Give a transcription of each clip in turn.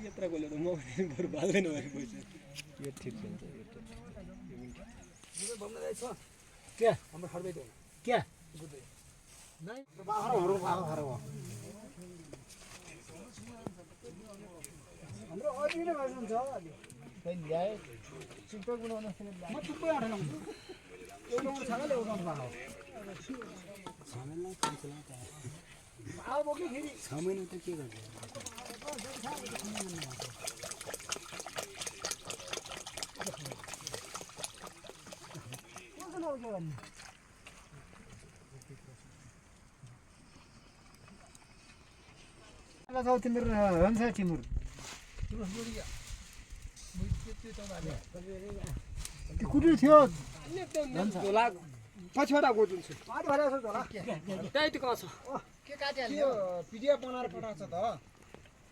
यत्र बोलेर म बरु बाल्दैन भने पैसा यो ठिक हुन्छ यो ठिक के हाम्रो खर्दै दियो के नै बाहरहरु हाम्रो अझै नै भन्छ अलि कहिले ल्याए चिकटक बनाउन म थुप्रै आठ लाउँछु एउटा छ ल ल्याउनु पाहो सामानलाई काम चलाउँछ अब बोकी फेरि 6 महिना त के गर्छ ल जाऊ तिम्रो हुन्छ तिम्रो त्यो कुटी थियो पछिबाट गोजुन्छ माथि भएर छ होला त्यही त कहाँ छ के काटिहाल्यो पिडिएफ बनाएर पठाउँछ त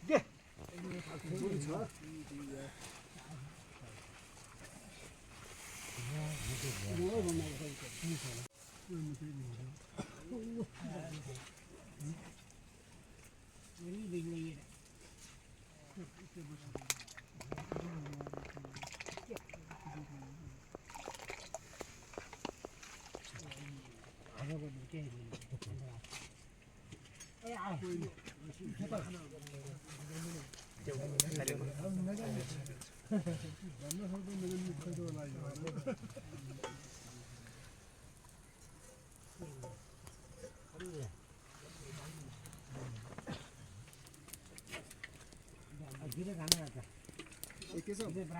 दे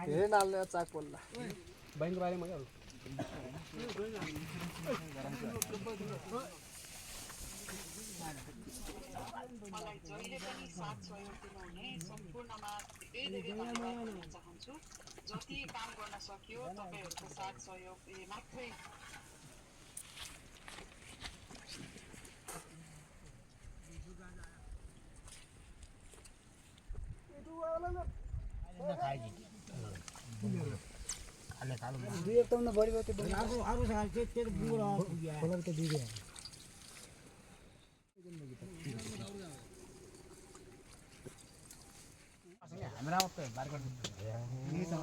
धेरै नाल्ने चाक पोल्ला बैंक बारेमा क्या मलाई जहिले पनि साथ सहयोग दिनुहुने सम्पूर्णमा धेरै धन्यवाद दिन चाहन्छु जति काम गर्न सक्यो तपाईहरुको साथ सहयोगले मात्रै दुई एक त बढी भयो त्यो अरु साल चाहिँ त्यो बुढो पुग्यो होला त दिदी हमरा अब बार गर्नु नि त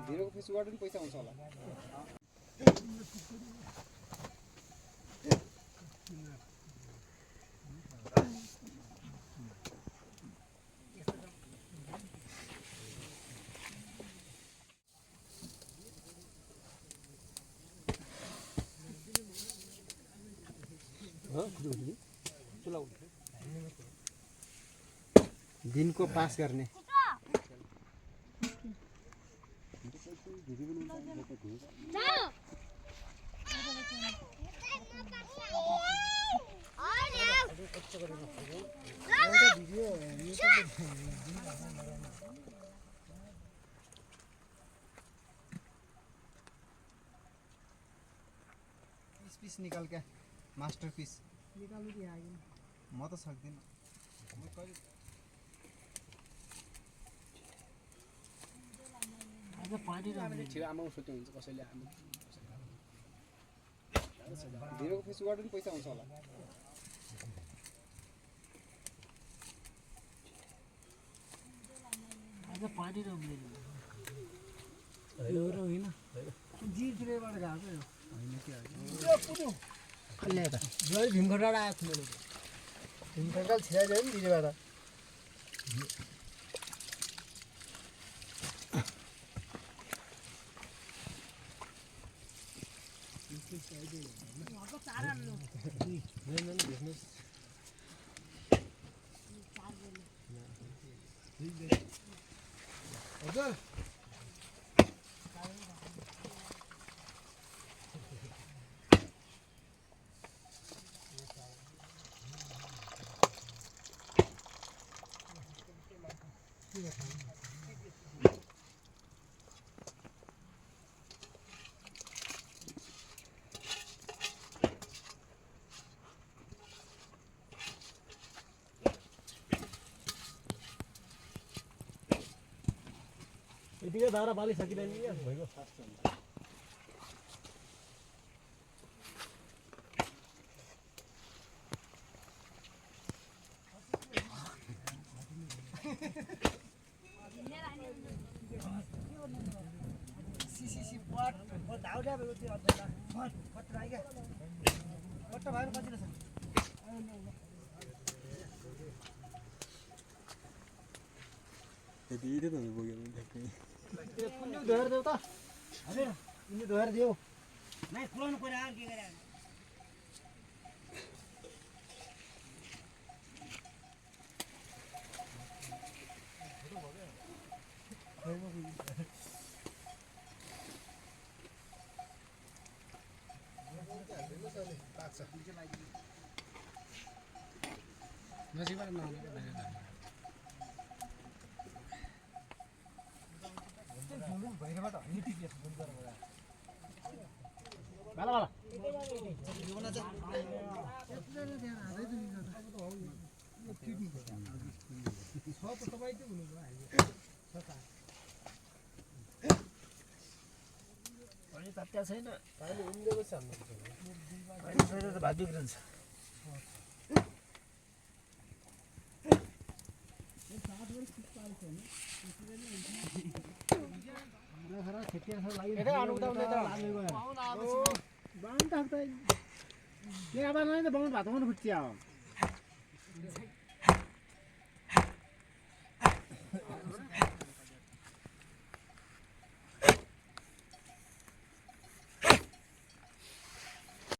धेरैको फेस गर्दा पनि पैसा आउँछ होला दिनको पास गर्ने पीस निकाल क्या मास्टरपीस निकाल्नु दिए आयो म त सक्दिन म कहिले आज पानी राख्ने छिरा आमा सोच्नु हुन्छ कसैले आमा धेरैको फेस गर्दा पनि पैसा आउँछ होला आज पानी राख्ने हैन हैन जिरबाट गएको यो हैन के हो पुरो खल्ले त जहिले भीमखडा आएको थियो मैले भीमखडा छिरा जायो नि दिदीबाट हजुर यतिकै दारा बाली सकिँदैन नि भइगयो धाउटा भएको त्यो कत्रा क्या कत्रा भयो कति रहेछ यति त पुग्यो ठ्याक्कै कुन्जु धोएर देऊ त हजुर कुन्जु धोएर देऊ नै खुलाउनु पर्यो के गरे नजिकबाट नआउनु भैरबाट हल्ली टिपिएछ फोन गरेर बाला बाला तात्या छैन भात बिग्रन्छ भात